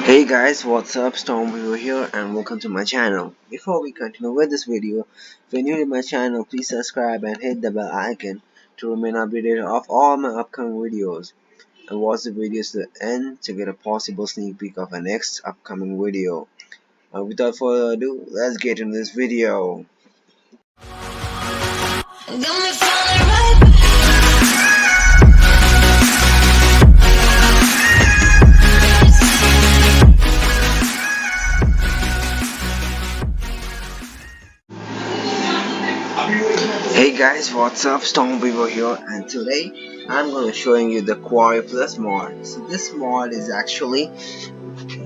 Hey guys, what's up? Stormviewer here and welcome to my channel. Before we continue with this video, if you're new to my channel, please subscribe and hit the bell icon to remain updated of all my upcoming videos and watch the videos to the end to get a possible sneak peek of our next upcoming video. Without further ado, let's get into this video. Hey guys, what's up? Stormweaver here, and today I'm going to showing you the QuarryPlus mod. So this mod is actually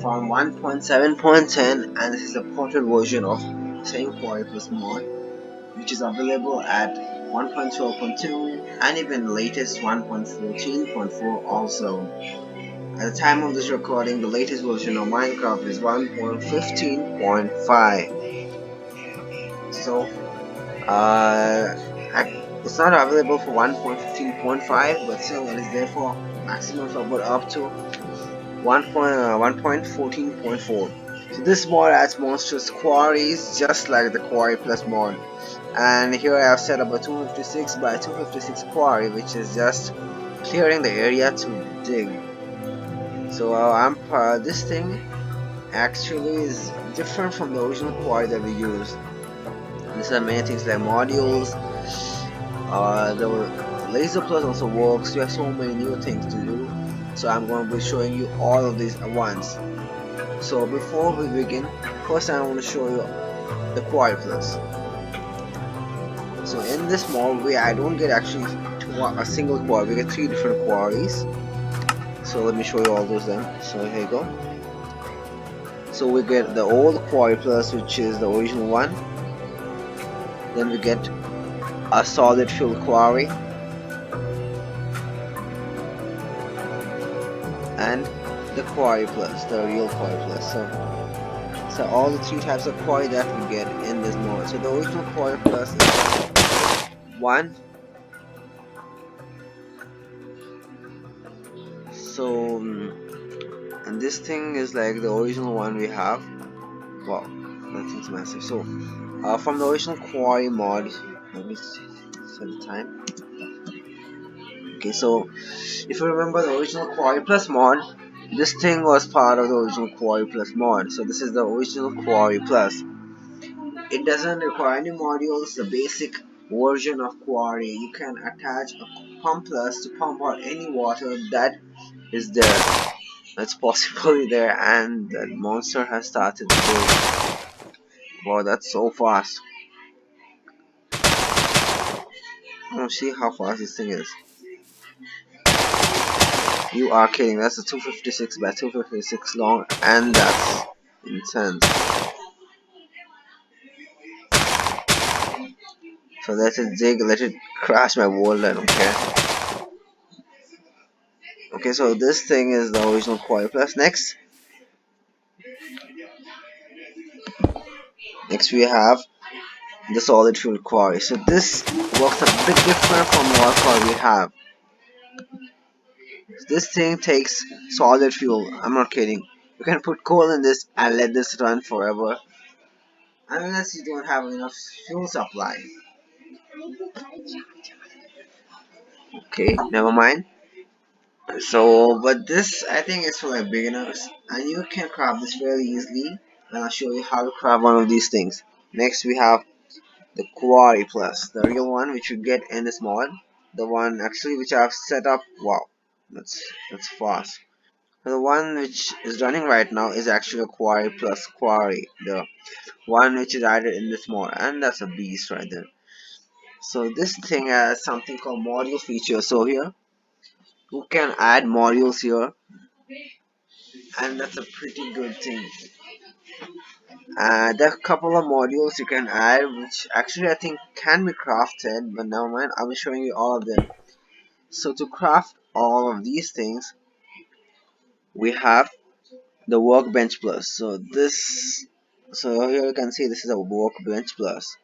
from 1.7.10 and this is a ported version of same QuarryPlus mod, which is available at 1.12.2 and even the latest 1.14.4 also. At the time of this recording, the latest version of Minecraft is 1.15.5. So it's not available for 1.15.5, but still it is there for maximum support up to 1.14.4. So this mod adds monstrous quarries just like the QuarryPlus mod, and here I have set up a 256 by 256 quarry, which is just clearing the area to dig. So this thing actually is different from the original quarry that we used. These are many things like modules. The laser plus also works. You have so many new things to do. So I'm going to be showing you all of these at once. So before we begin, first I want to show you the QuarryPlus. So in this mod, I don't get actually a single quarry. We get 3 different quarries. So let me show you all those then. So here you go. So we get the old QuarryPlus, which is the original one. Then we get a solid fuel quarry and the QuarryPlus, the real QuarryPlus. So all the 3 types of quarry that we get in this mod. So the original QuarryPlus is one. So and this thing is like the original one we have. Wow, that thing's massive. So from the original quarry mod, let me set the time. Okay, so if you remember the original QuarryPlus mod, this thing was part of the original QuarryPlus mod. So this is the original QuarryPlus. It doesn't require any modules, the basic version of Quarry. You can attach a pump plus to pump out any water that is there. That's possibly there, and that monster has started to build. Wow, that's so fast. I don't see how fast this thing is. You are kidding, that's a 256 by 256 long, and that's intense. So let it dig, let it crash my world, I don't care. Okay, so this thing is the original QuarryPlus. Next we have the solid fuel quarry. So this works a bit different from what quarry we have. This thing takes solid fuel. I'm not kidding. You can put coal in this and let this run forever, unless you don't have enough fuel supply. Okay, never mind. So, but this I think is for like beginners, and you can craft this fairly easily. And I'll show you how to craft one of these things. Next, we have the QuarryPlus, the real one which you get in this mod. The one actually which I've set up. Wow, that's fast. The one which is running right now is actually a QuarryPlus Quarry, the one which is added in this mod, and that's a beast right there. So this thing has something called module feature. So here you can add modules here, and that's a pretty good thing. There are a couple of modules you can add, which actually I think can be crafted, but never mind. I'll be showing you all of them. So to craft all of these things, we have the workbench plus. So here you can see this is a workbench plus.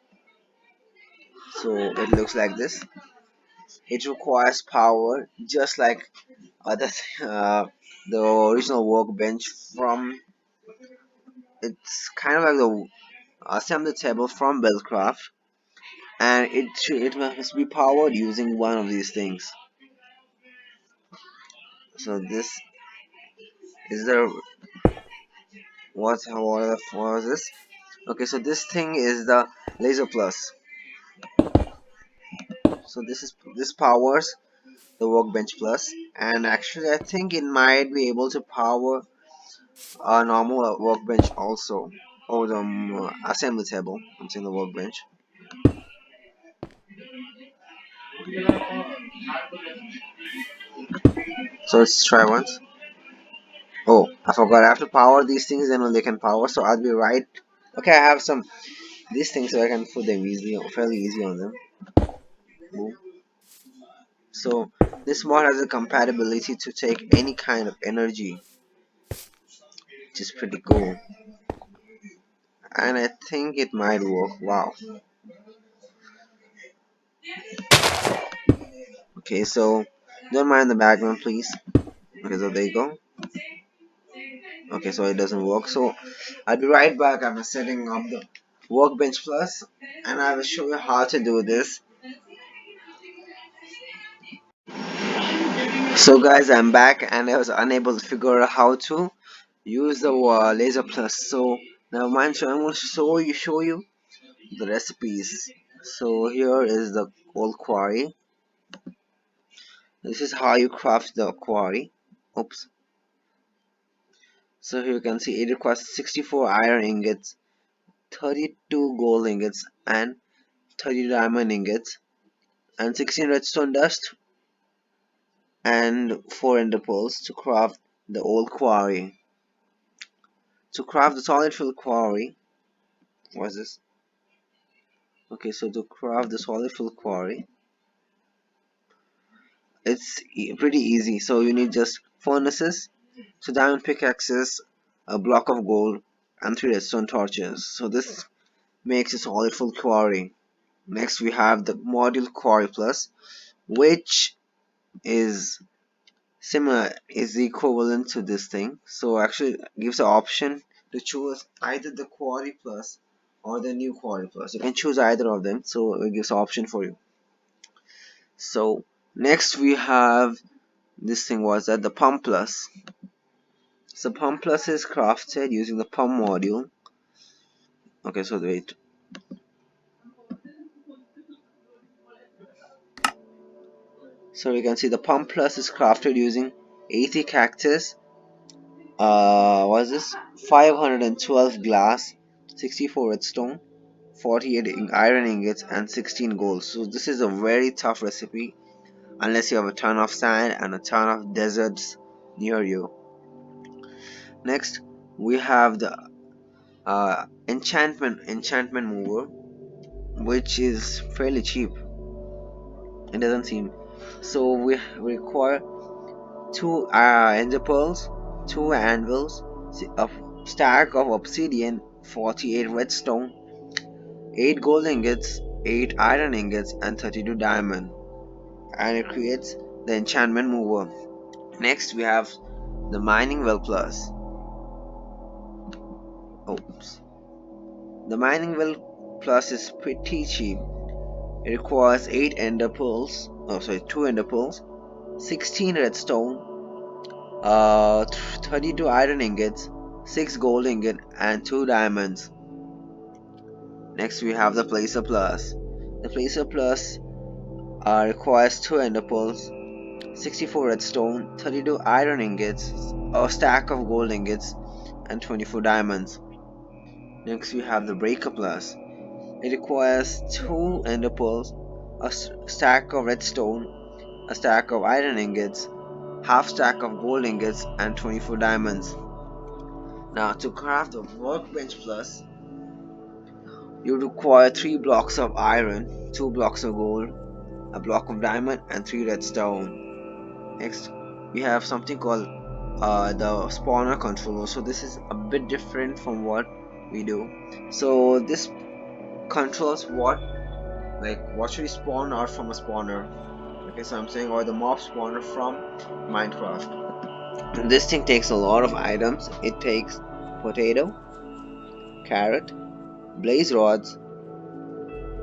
So it looks like this. It requires power, just like other the original workbench from, it's kind of like the assembly table from Buildcraft, and it must be powered using one of these things. So this is the what is this? Okay, so this thing is the Laser Plus. So this powers the Workbench Plus, and actually I think it might be able to power a normal workbench also, or the assembly table. I'm saying the workbench. So let's try once. Oh, I forgot. I have to power these things, then only they can power. So I'll be right. Okay, I have some these things so I can put them easily, fairly easy on them. Boom. So this mod has a compatibility to take any kind of energy, which is pretty cool. And I think it might work. Wow. Okay, so don't mind the background, please. Okay, so there you go. Okay, so it doesn't work. So I'll be right back after setting up the Workbench Plus, and I will show you how to do this. So guys, I'm back, and I was unable to figure out how to use the Laser Plus. So now mind, so I'm going to show you the recipes. So here is the old quarry. This is how you craft the quarry. Oops. So here you can see it requires 64 iron ingots, 32 gold ingots, and 30 diamond ingots, and 16 redstone dust, and 4 ender pearls to craft the old quarry. To craft the solid fill quarry, what's this? Okay, so to craft the solid fill quarry, it's pretty easy. So you need just furnaces, so diamond pickaxes, a block of gold, and 3 redstone torches. So this makes a solid full quarry. Next we have the module QuarryPlus, which is similar, is equivalent to this thing. So actually it gives an option to choose either the QuarryPlus or the new QuarryPlus. You can choose either of them, so it gives an option for you. So next we have this thing was that the Pump Plus. So Pump Plus is crafted using the pump module. Okay, so wait. So you can see the Pump Plus is crafted using 80 cactus, what's this? 512 glass, 64 redstone, 48 iron ingots, and 16 gold. So this is a very tough recipe unless you have a ton of sand and a ton of deserts near you. Next, we have the enchantment mover, which is fairly cheap. It doesn't seem. So we require 2 ender pearls, 2 anvils, a stack of obsidian, 48 redstone, 8 gold ingots, 8 iron ingots, and 32 diamond. And it creates the enchantment mover. Next we have the mining well plus. Oops. The mining well plus is pretty cheap. It requires 8 ender pearls, 2 ender pearls, 16 redstone, 32 iron ingots, 6 gold ingot, and 2 diamonds. Next we have the placer plus. The placer plus requires 2 ender pearls, 64 redstone, 32 iron ingots, a stack of gold ingots, and 24 diamonds. Next we have the breaker plus. It requires 2 ender pearls, a stack of redstone, a stack of iron ingots, half stack of gold ingots, and 24 diamonds. Now to craft the workbench plus, you require 3 blocks of iron, 2 blocks of gold, a block of diamond, and 3 redstone. Next, we have something called the spawner controller. So this is a bit different from what we do. So this controls what should we spawn out from a spawner. Okay, so I'm saying or the mob spawner from Minecraft. This thing takes a lot of items. It takes potato, carrot, blaze rods,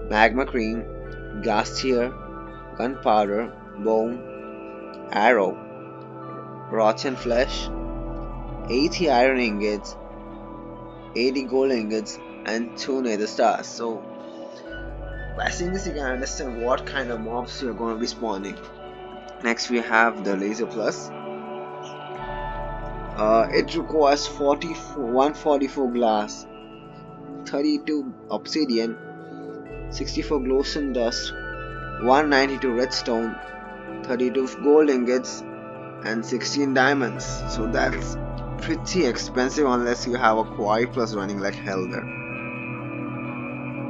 magma cream, gas tier, gunpowder, bone, arrow, rotten flesh, 80 iron ingots, 80 gold ingots, and 2 nether stars. So by seeing this you can understand what kind of mobs you're going to be spawning. Next we have the laser plus. It requires 144 glass, 32 obsidian, 64 glowstone dust, 192 redstone, 32 gold ingots, and 16 diamonds. So that's pretty expensive unless you have a QuarryPlus running like hell there.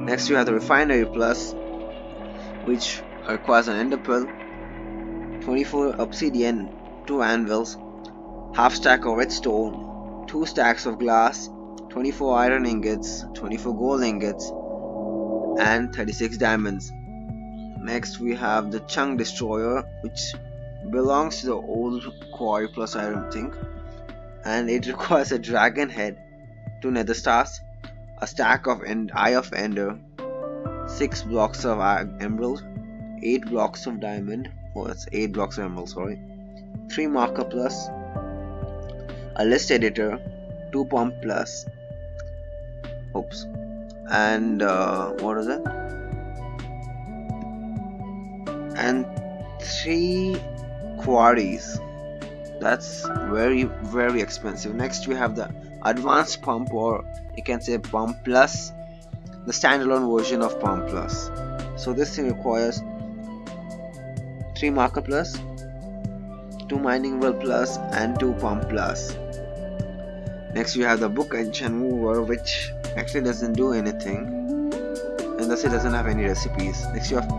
Next you have the refinery plus, which requires an ender pearl, 24 obsidian, 2 anvils, half stack of redstone, 2 stacks of glass, 24 iron ingots, 24 gold ingots, and 36 diamonds. Next we have the chunk destroyer, which belongs to the old QuarryPlus I don't think, and it requires a dragon head, 2 nether stars, a stack of eye of ender, 6 blocks of emerald, 8 blocks of diamond, that's 8 blocks of emerald, sorry, 3 marker plus, a list editor, 2 pump plus, oops, and what is it? And 3 quarries. That's very expensive. Next we have the advanced pump, or you can say pump plus, the standalone version of pump plus. So this thing requires 3 marker plus, 2 mining well plus, and 2 pump plus. Next we have the book enchant mover, which actually doesn't do anything, and thus it doesn't have any recipes. Next you have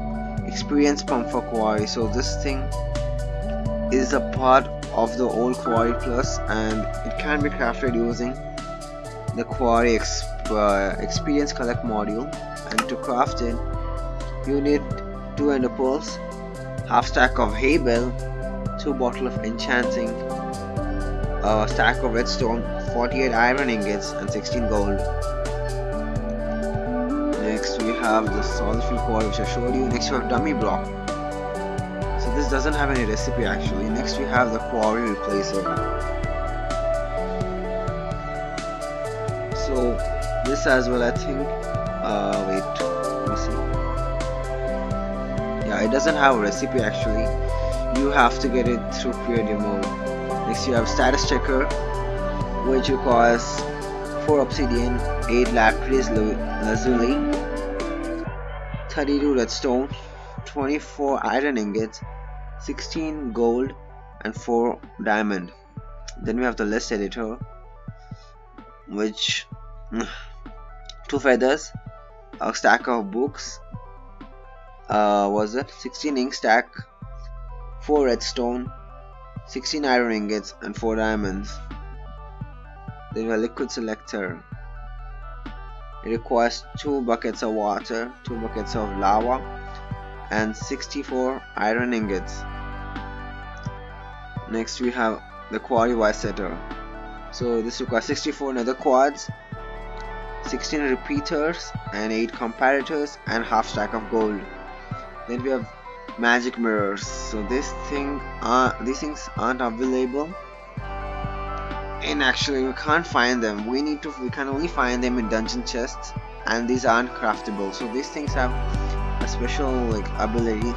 experience pump for quarry. So this thing is a part of the old QuarryPlus, and it can be crafted using the quarry experience collect module. And to craft it you need 2 ender pearls, half stack of hay bale, 2 bottle of enchanting, a stack of redstone, 48 iron ingots, and 16 gold. Next we have the solid fuel core, which I showed you. Next we have dummy block. So this doesn't have any recipe actually. Next we have the quarry replacer. So this as well I think, wait, let me see. Yeah, it doesn't have a recipe actually. You have to get it through creative mode. Next you have status checker, which requires 4 obsidian, 8 lapis lazuli, 32 redstone, 24 iron ingots, 16 gold, and 4 diamond. Then we have the list editor, which 2 feathers, a stack of books, was it 16 ink stack, 4 redstone, 16 iron ingots, and 4 diamonds. Then we have liquid selector. It requires 2 buckets of water, 2 buckets of lava, and 64 iron ingots. Next we have the quarry wire setter. So this requires 64 nether quads, 16 repeaters, and 8 comparators, and half stack of gold. Then we have magic mirrors. So these things aren't available, and actually we can't find them. We can only find them in dungeon chests, and these aren't craftable. So these things have a special ability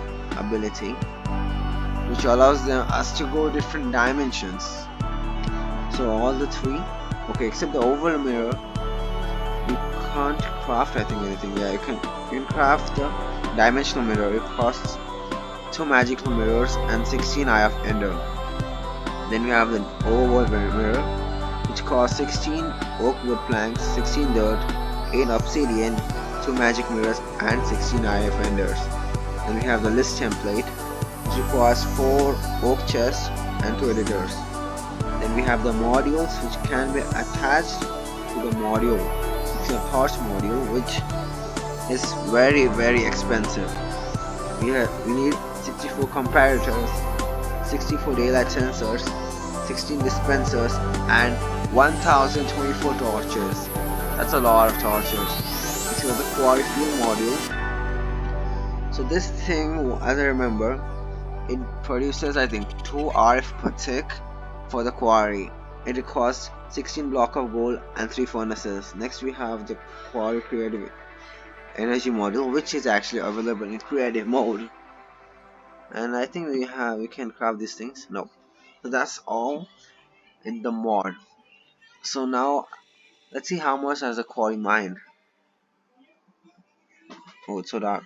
which allows us to go different dimensions. So all the 3, okay, except the oval mirror, you can't craft I think anything. Yeah, you can craft the dimensional mirror. It costs 2 magical mirrors and 16 eye of ender. Then we have the oval mirror, which costs 16 oak wood planks, 16 dirt, 8 obsidian, 2 magic mirrors, and 16 eye of enders. Then we have the list template, which requires 4 oak chests and 2 editors. Then we have the modules, which can be attached to the module. It's a torch module, which is very expensive. We need 64 comparators, 64 daylight sensors, 16 dispensers, and 1024 torches. That's a lot of torches. This was the quarry fuel module. So this thing, as I remember, it produces I think 2 RF per tick for the quarry. It requires 16 block of gold and 3 furnaces. Next we have the quarry creative energy module, which is actually available in creative mode. And I think we can craft these things. No. So that's all in the mod. So now let's see how much has the quarry mined. Oh, it's so dark.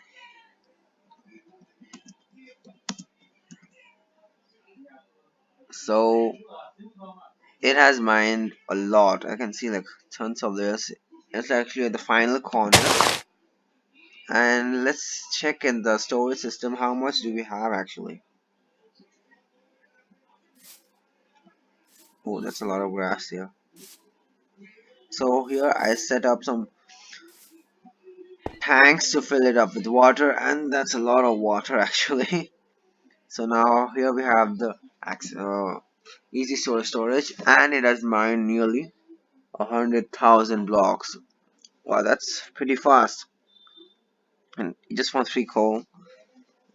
So it has mined a lot. I can see like tons of this. It's actually at the final corner. And let's check in the storage system how much do we have actually. Oh, that's a lot of grass here. So here I set up some tanks to fill it up with water, and that's a lot of water actually. So now here we have the easy storage, and it has mined nearly 100,000 blocks. Wow, that's pretty fast. And just for 3 coal,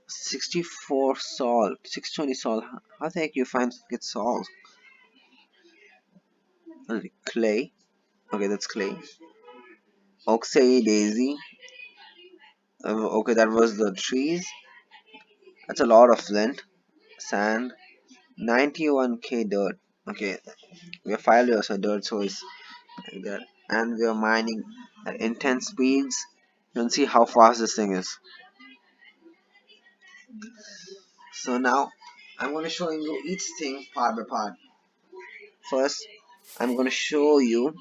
64 salt, 620 salt. How the heck you find get salt? Clay. Okay, that's clay. Oxeye daisy. Okay, that was the trees. That's a lot of flint. Sand. 91k dirt. Okay, we have 5 layers of dirt, so it's like that. And we are mining at intense speeds. You can see how fast this thing is. So now I'm going to show you each thing part by part. First, I'm going to show you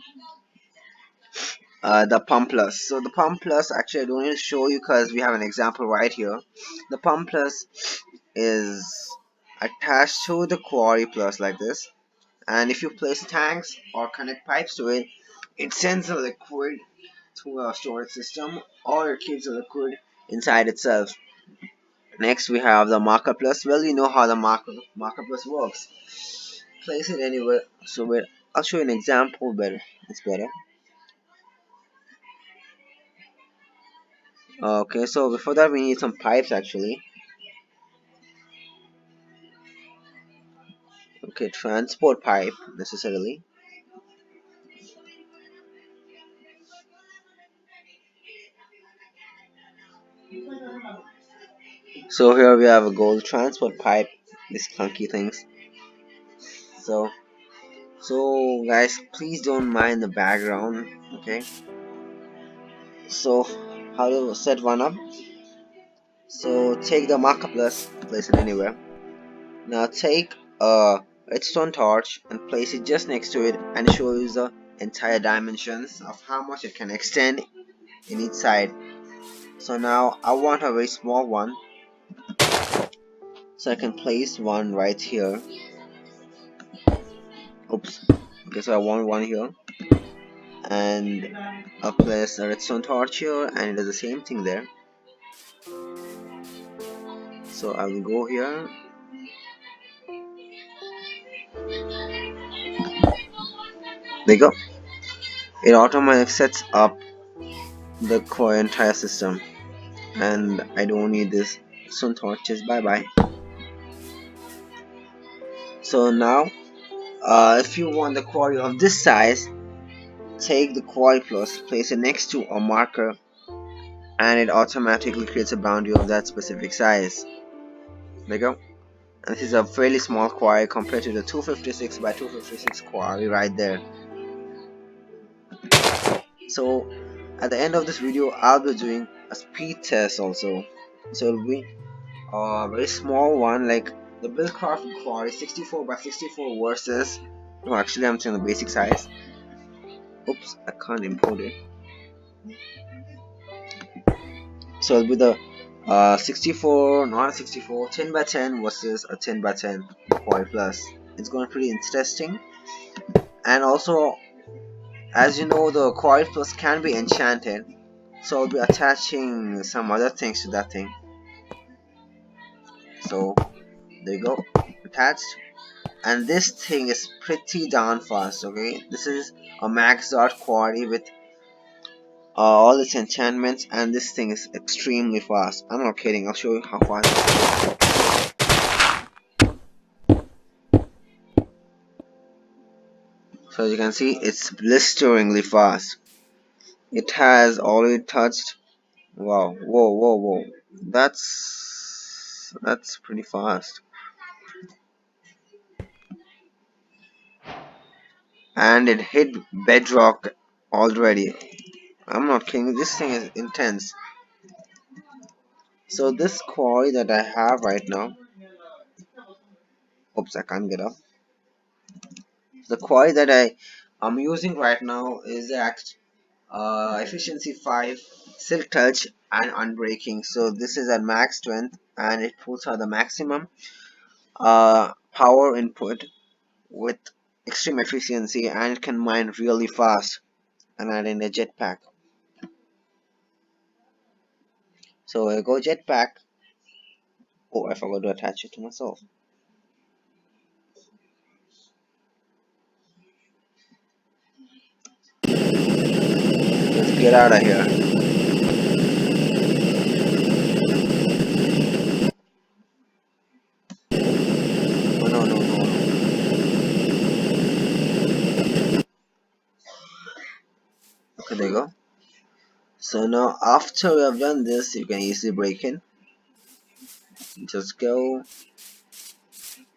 the pump plus. So the pump plus, actually I don't need to show you because we have an example right here. The pump plus is attached to the quarry plus like this, and if you place tanks or connect pipes to it, it sends a liquid to a storage system, or it keeps the liquid inside itself. Next we have the marker plus. Well, you know how the marker plus works. Place it anywhere. So wait, I'll show you an example better. It's better. Okay, so before that we need some pipes actually. Okay, transport pipe necessarily. So here we have a gold transport pipe. These clunky things. So guys, please don't mind the background. Okay. So how to set one up? So take the marker plus, place it anywhere. Now take a redstone torch and place it just next to it, and it shows the entire dimensions of how much it can extend in each side. So now I want a very small one, so I can place one right here. Oops. Okay, so I want one here, and I'll place a redstone torch here, and it does the same thing there. So I will go here. There you go. It automatically sets up the core entire system, and I don't need this redstone torches. Bye bye. So now, if you want the quarry of this size, take the QuarryPlus, place it next to a marker, and it automatically creates a boundary of that specific size. There you go. And this is a fairly small quarry compared to the 256 by 256 quarry right there. So at the end of this video, I'll be doing a speed test also. So it'll be a very small one, like the Buildcraft quarry 64 by 64 versus. No, actually, I'm saying the basic size. Oops, I can't import it. So it'll be the 64, not a 64, 10 by 10 versus a 10 by 10 quarry plus. It's going to be pretty interesting. And also, as you know, the quarry plus can be enchanted, so I'll be attaching some other things to that thing. So there you go, attached. and this thing is pretty darn fast. Okay, this is a max dot quarry with all its enchantments, and this thing is extremely fast. I'm not kidding, I'll show you how fast. So you can see it's blisteringly fast. It has already touched. Wow, whoa, whoa, whoa. That's pretty fast. And it hit bedrock already. I'm not kidding, this thing is intense. So this quarry that I have right now, oops, I can't get up. The quarry that I am using right now is efficiency 5, silk touch, and unbreaking. So this is at max strength, and it pulls out the maximum power input with extreme efficiency, and it can mine really fast. And add in a jetpack. So I go jetpack. Oh, I forgot to attach it to myself. Let's get out of here. Oh no, no, no, no. Okay, there you go. So now after we have done this, you can easily break in. Just go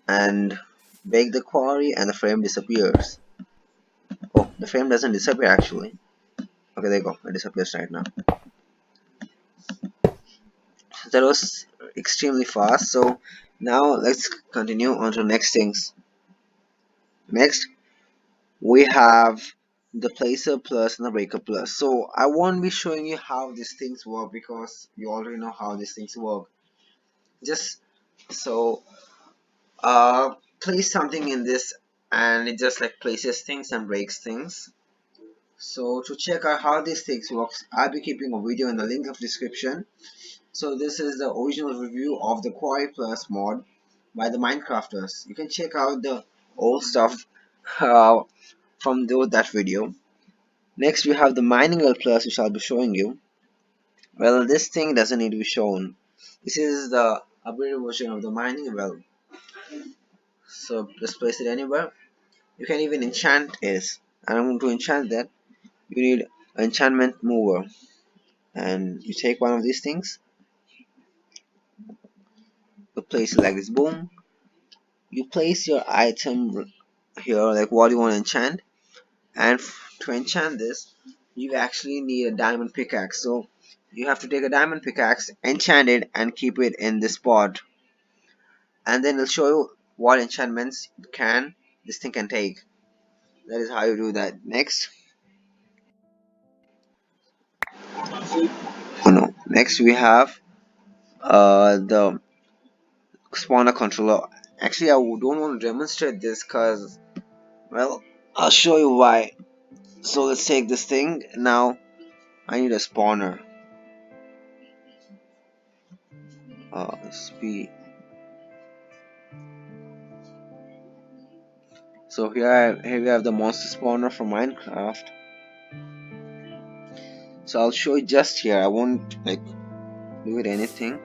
and break the quarry and the frame disappears. Oh, the frame doesn't disappear actually. Okay, there you go. It disappears right now. So that was extremely fast. So now let's continue on to the next things. Next, we have the placer plus and the breaker plus. So I won't be showing you how these things work because you already know how these things work. Just so place something in this, and it just like places things and breaks things. So to check out how these things works, I'll be keeping a video in the link of description. So this is the original review of the QuarryPlus mod by the Minecrafters. You can check out the old stuff uh, from that video. Next we have the Mining Well Plus, which I'll be showing you. Well, this thing doesn't need to be shown. This is the upgraded version of the Mining Well. So just place it anywhere. You can even enchant it. And I'm going to enchant that. You need an enchantment mover. And you take one of these things. You place it like this. Boom. You place your item here, like what you want to enchant. And to enchant this, you actually need a diamond pickaxe. So you have to take a diamond pickaxe, enchant it, and keep it in this spot. And then it'll show you what enchantments this thing can take. That is how you do that. Next, oh no, next we have the spawner controller. Actually, I don't want to demonstrate this because, well, I'll show you why. So let's take this thing. Now I need a spawner. Speed. So here we have the monster spawner from Minecraft. So I'll show you just here. I won't like do it anything.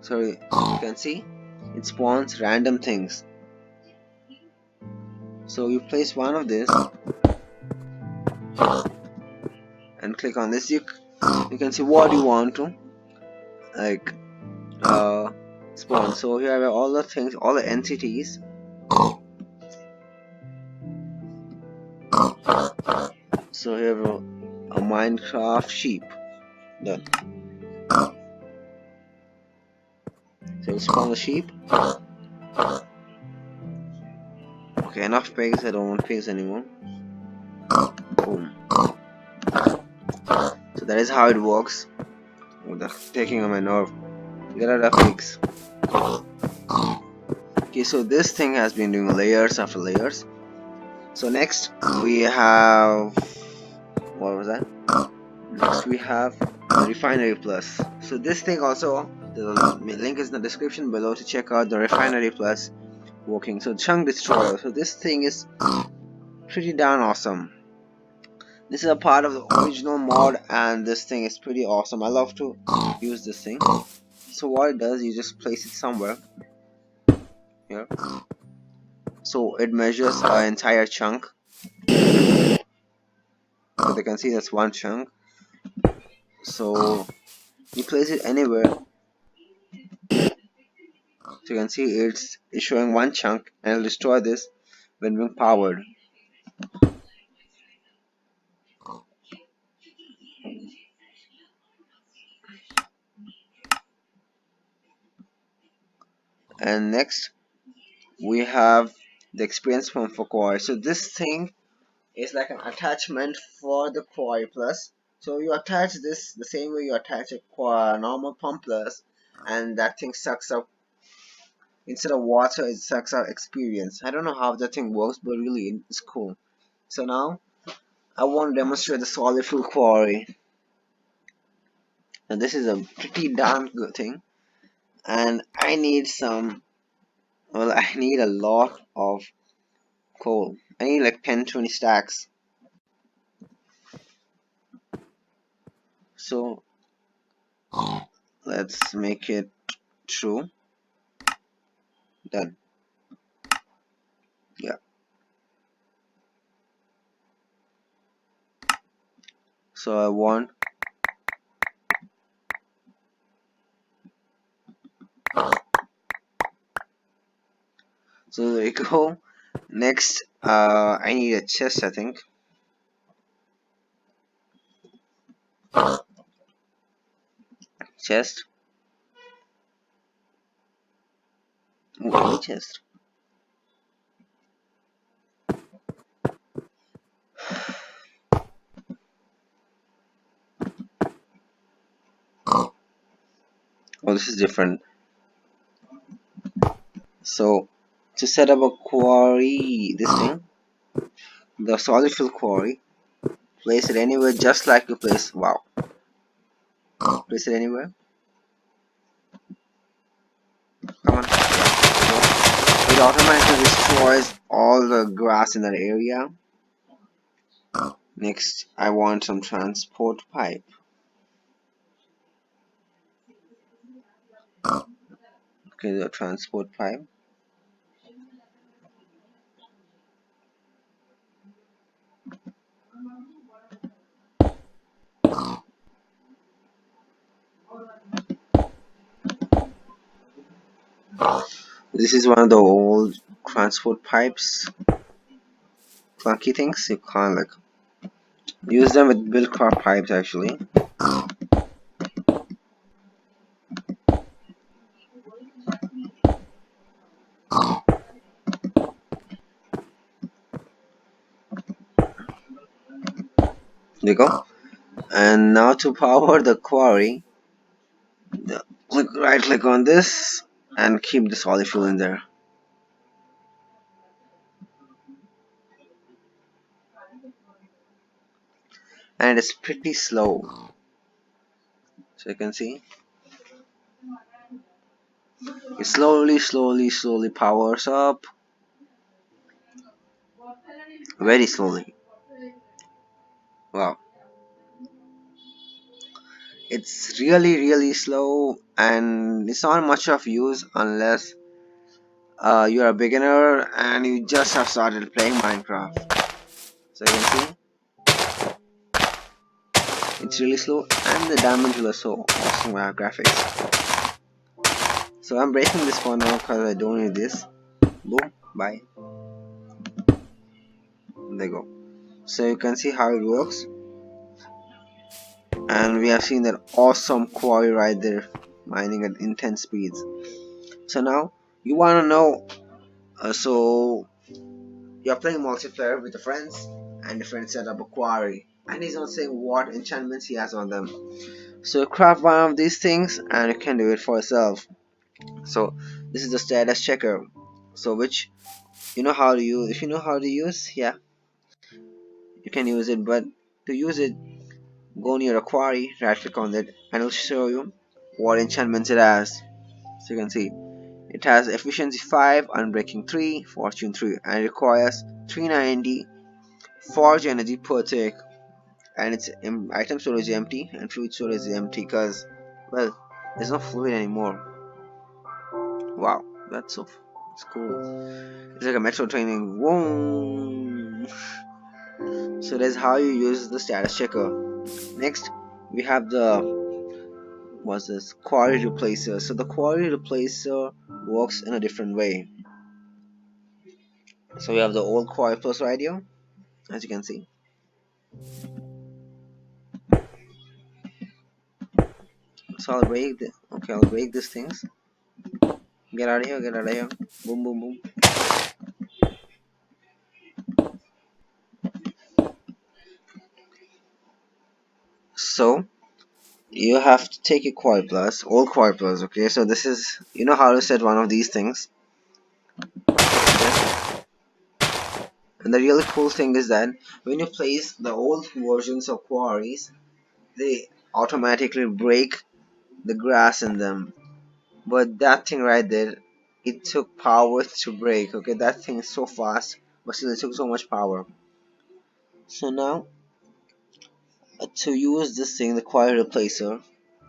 Sorry, you can see it spawns random things. So you place one of this and click on this. You can see what you want to like spawn. So here are all the things, all the entities. So here we have a Minecraft sheep. Done. So we'll spawn the sheep. Okay, enough pigs. I don't want pigs anymore. Boom. So that is how it works. Oh, that's taking on my nerve. Get out of pigs. Okay, so this thing has been doing layers after layers. So next we have, what was that? Next we have Refinery Plus. So this thing also, the link is in the description below to check out the Refinery Plus working. So chunk destroyer. So this thing is pretty darn awesome. This is a part of the original mod, and this thing is pretty awesome. I love to use this thing. So what it does, you just place it somewhere here. So it measures an entire chunk. So they can see that's one chunk. So you place it anywhere. So you can see it's showing one chunk, and it'll destroy this when being powered. And next we have the experience pump for quarry. So this thing is like an attachment for the quarry plus. So you attach this the same way you attach a normal pump plus, and that thing sucks up, instead of water it sucks up experience. I don't know how that thing works, but really it's cool. So now I want to demonstrate the solid fuel quarry, and this is a pretty darn good thing. And I need some, well, I need a lot of coal. I need like 10-20 stacks. So let's make it true. Done. Yeah. So I want, so there you go. Next, I need a chest, I think. Chest. Ooh, any chest. Oh, this is different. So to set up a quarry, this thing, the solid fill quarry, place it anywhere just like you place. Wow. Place it anywhere. Come on. It automatically destroys all the grass in that area. Next, I want some transport pipe. Okay, the transport pipe. This is one of the old transport pipes. Clunky things. You can't like use them with build-craft pipes actually. There you go. And now to power the quarry, right click on this and keep the solid fuel in there. And it's pretty slow. So you can see it slowly powers up. Very slowly. Wow. It's really slow, and it's not much of use unless you're a beginner and you just have started playing Minecraft. So you can see it's really slow, and the damage was so awesome with our graphics. So I'm breaking this for now because I don't need this. Boom, bye. There you go. So you can see how it works, and we have seen that awesome quarry right there, mining at intense speeds. So now you want to know, so you're playing multiplayer with your friends, and your friend set up a quarry, and he's not saying what enchantments he has on them. So you craft one of these things and you can do it for yourself. So this is the status checker, so which you know how to use. If you know how to use, yeah, you can use it. But to use it, Go near a quarry, right click on it, and it'll show you what enchantments it has. So you can see it has efficiency 5, unbreaking 3, fortune 3, and it requires 390 forge energy per tick. And its item storage is empty and fluid storage is empty because, well, there's no fluid anymore. Wow, it's cool. It's like a metro training. Whoa. So that's how you use the status checker. Next, we have the what's this quarry replacer. So the quarry replacer works in a different way. So we have the old QuarryPlus right here, as you can see. So I'll break these things. Get out of here, get out of here. Boom, boom, boom. So you have to take a QuarryPlus, old QuarryPlus, okay? So this is, you know how to set one of these things. Okay? And the really cool thing is that when you place the old versions of quarries, they automatically break the grass in them. But that thing right there, it took power to break. Okay, that thing is so fast, but still it took so much power. So now, to use this thing, the quarry replacer,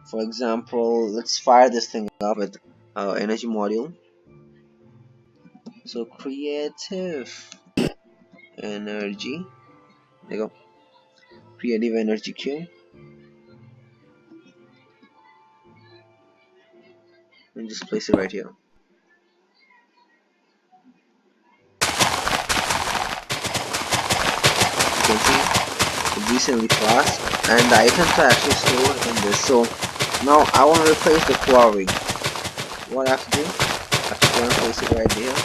for example, let's fire this thing up with energy module. So creative energy, there you go, creative energy Q, and just place it right here. You can see it's decently fast, and the items are actually stored in this. So now I want to replace the quarry. What I have to do? I have to go and place it right here,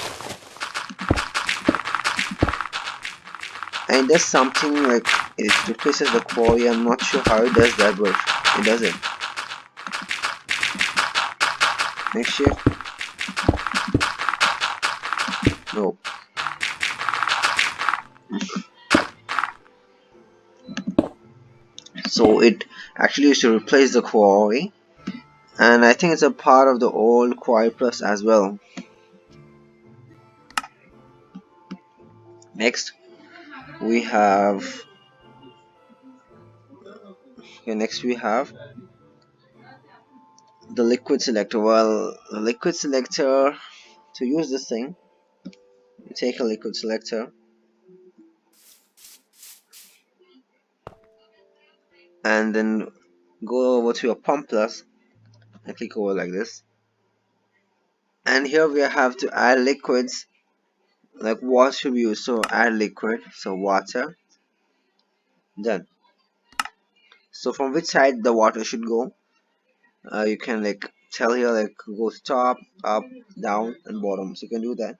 and it does something like it replaces the quarry. I'm not sure how it does that, but it does it. Next shift, no. So it actually used to replace the quarry, and I think it's a part of the old QuarryPlus as well. Next we have next we have the liquid selector. Well, the liquid selector, to use this thing, you take a liquid selector and then go over to your pump plus and click over like this. And here we have to add liquids, like what should we use? So add liquid, so water, done. So from which side the water should go, you can like tell here like go top, up, down, and bottom. So you can do that.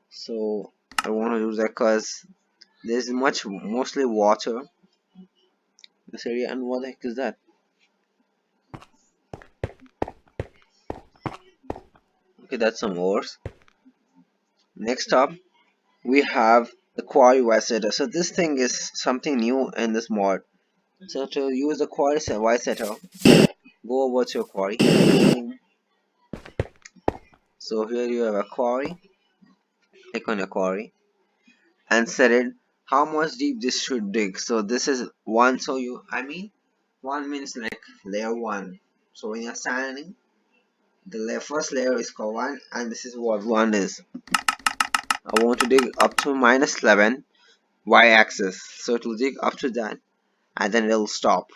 So I want to use that because there's mostly water in this area. And what the heck is that? Okay, that's some ores. Next up, we have the quarry setter. So this thing is something new in this mod. So to use the quarry setter, go over to your quarry. So here you have a quarry. Click on your quarry and set it how much deep this should dig. So this is one. So one means like layer one. So when you're standing, the first layer is called one, and this is what one is. I want to dig up to minus 11 y-axis, so it will dig up to that and then it'll stop.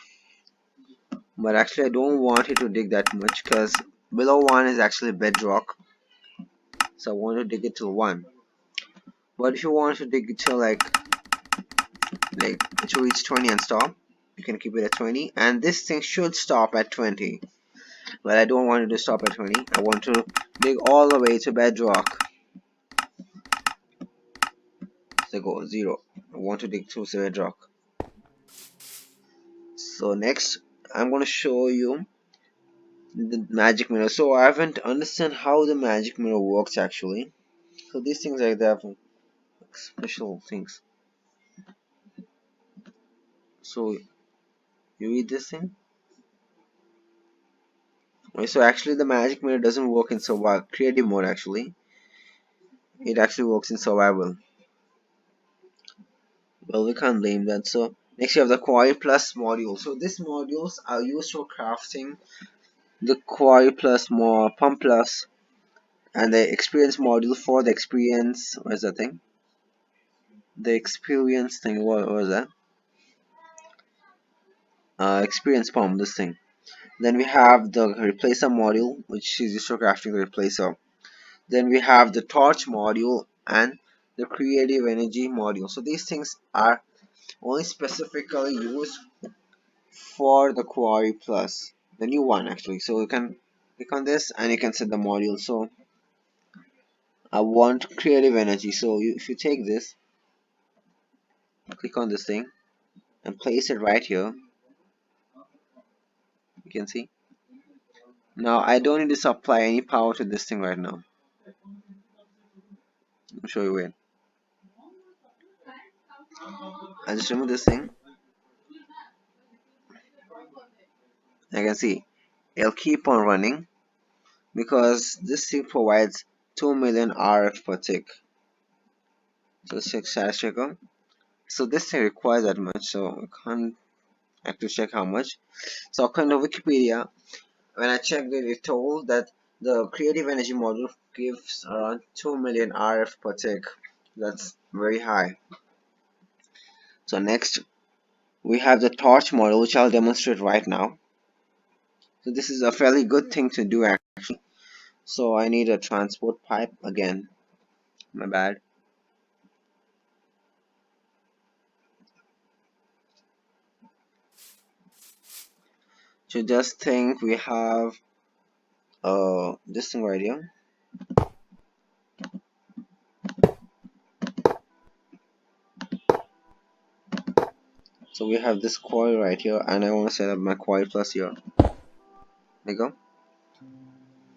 But actually I don't want it to dig that much because below 1 is actually bedrock, so I want to dig it to 1. But if you want to dig it to like to reach 20 and stop, you can keep it at 20, and this thing should stop at 20. But I don't want it to stop at 20. I want to dig all the way to bedrock. So go 0. I want to dig to bedrock. So next I'm going to show you the magic mirror. So I haven't understand how the magic mirror works actually. So these things like that, special things. So You read this thing? Okay, so actually the magic mirror doesn't work in survival creative mode actually. It actually works in survival. Well, we can't blame that. So next you have the Quarry Plus module. So these modules are used for crafting the Quarry Plus more Pump Plus and the experience module for the experience. What is that thing? The experience thing. What was that? Experience pump. This thing. Then we have the replacer module, which is used for crafting the replacer. Then we have the torch module and the creative energy module. So these things are only specifically used for the Quarry Plus, the new one actually. So you can click on this and you can set the module. So I want creative energy. So if you take this, click on this thing and place it right here, you can see. Now I don't need to supply any power to this thing right now. I'll show you where. I just remove this thing. I can see it'll keep on running because this thing provides 2 million RF per tick. So let's check status checker. So this thing requires that much, so I can't actually check how much. So according to Wikipedia, when I checked it, it told that the creative energy module gives around 2 million RF per tick. That's very high. So next we have the torch model, which I'll demonstrate right now. So this is a fairly good thing to do actually. So I need a transport pipe again. My bad. So just think we have this thing right here. So we have this coil right here, and I want to set up my coil plus here. There you go.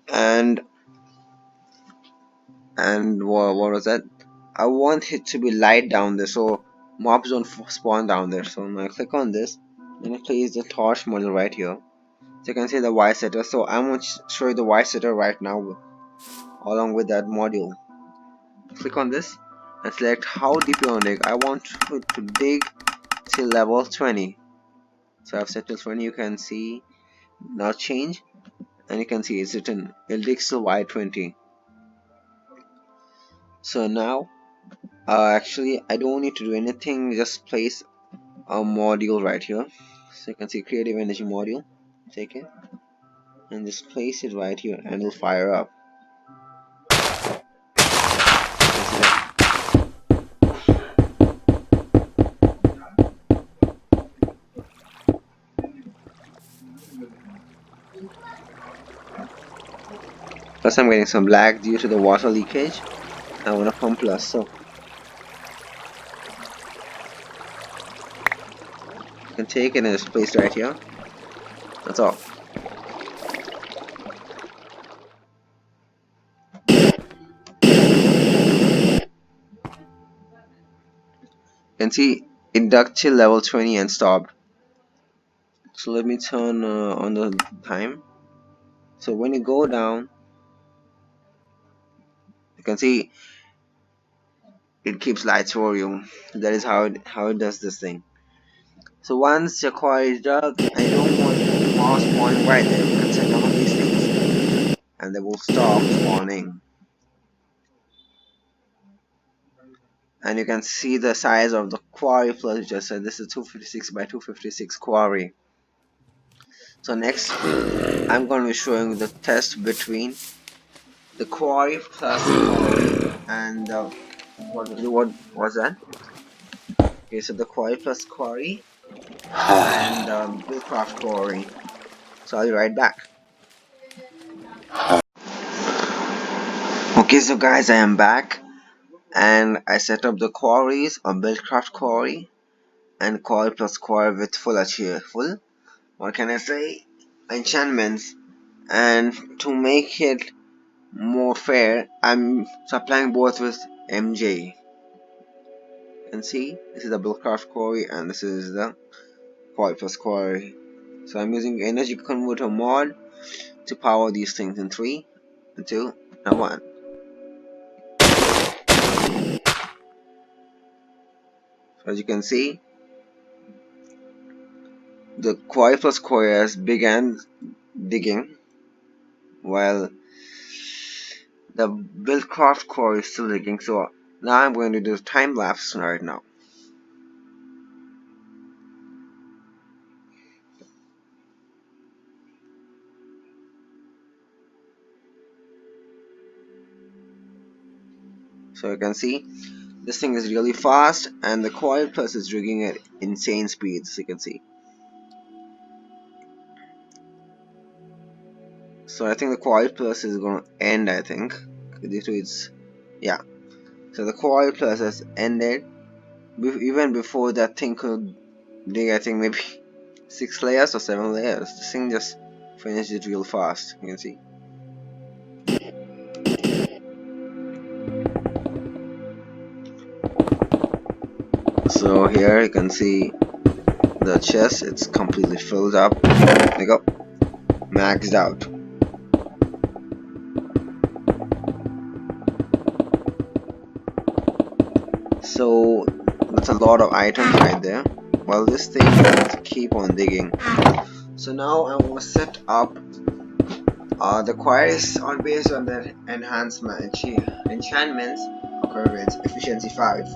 And what was that? I want it to be light down there, so mobs don't spawn down there. So I'm gonna click on this, and I place the torch model right here. So you can see the Y setter. So I'm going to show you the Y setter right now, along with that module. Click on this and select how deep you want to dig. I want it to dig till level 20. So I've set till 20. You can see now change, and you can see it's written it'll dig till Y20. So now actually I don't need to do anything, just place a module right here. So you can see creative energy module, take it and just place it right here and it'll fire up. Plus I'm getting some lag due to the water leakage. I want to pump plus, so you can take it and just place it right here. That's all. You can see it dug till level 20 and stopped. So let me turn on the time. So when you go down, you can see it keeps lights for you. That is how it does this thing. So once your quarry is dug and you don't want more spawning right there, you can set one of these things and they will stop spawning. And you can see the size of the quarry plus just said this is 256 by 256 quarry. So next I'm going to be showing the test between the quarry plus quarry and what was that? Okay, so the quarry plus quarry and buildcraft quarry. So I'll be right back. Okay, so guys, I am back and I set up the quarries on buildcraft quarry and quarry plus quarry with full what can I say, enchantments. And to make it more fair, I'm supplying both with MJ. You can see this is the buildcraft quarry and this is the QuarryPlus Quarry. So I'm using energy converter mod to power these things in 3, 2, and 1. So as you can see, the QuarryPlus Quarry has began digging, while the Buildcraft Quarry is still digging. So now I'm going to do time lapse right now. So you can see this thing is really fast, and the QuarryPlus is digging at insane speeds, as you can see. So I think the QuarryPlus is going to end, I think, due to its, yeah. So the QuarryPlus has ended even before that thing could dig, I think maybe 6 layers or 7 layers. This thing just finished it real fast, you can see. So here you can see the chest, it's completely filled up. There you go, maxed out. So that's a lot of items right there. Well, this thing will keep on digging. So now I want to set up the queries on based on the enchantments. Okay, it's efficiency 5.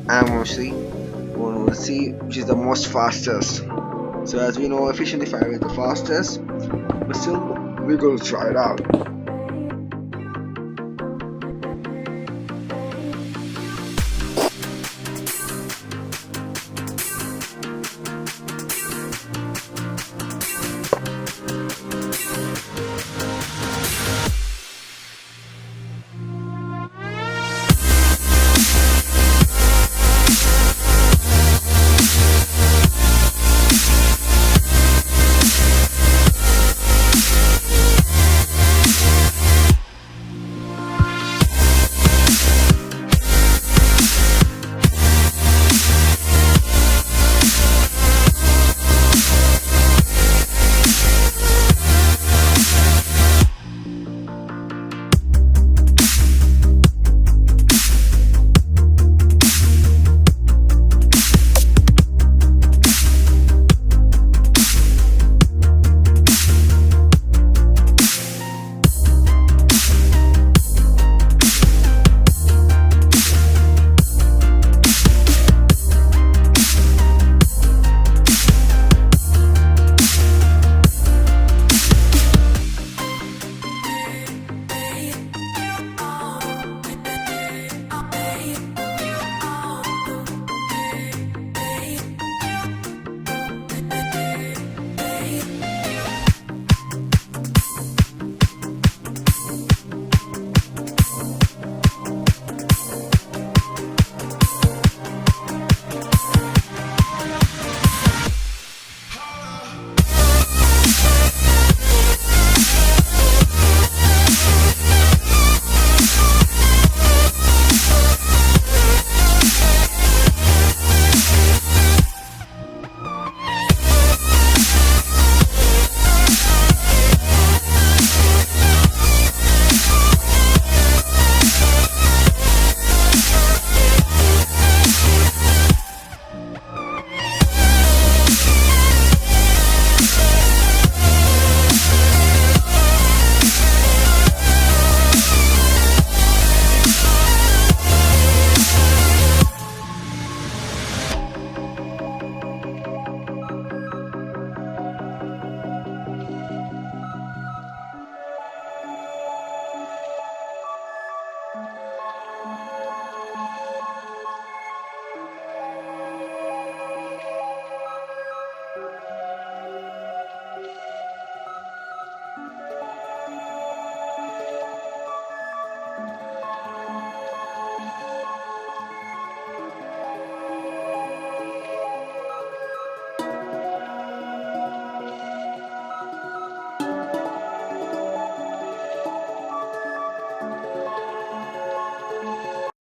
And we'll see which is the most fastest. So as we know, efficiency 5 is the fastest, but still we're going to try it out.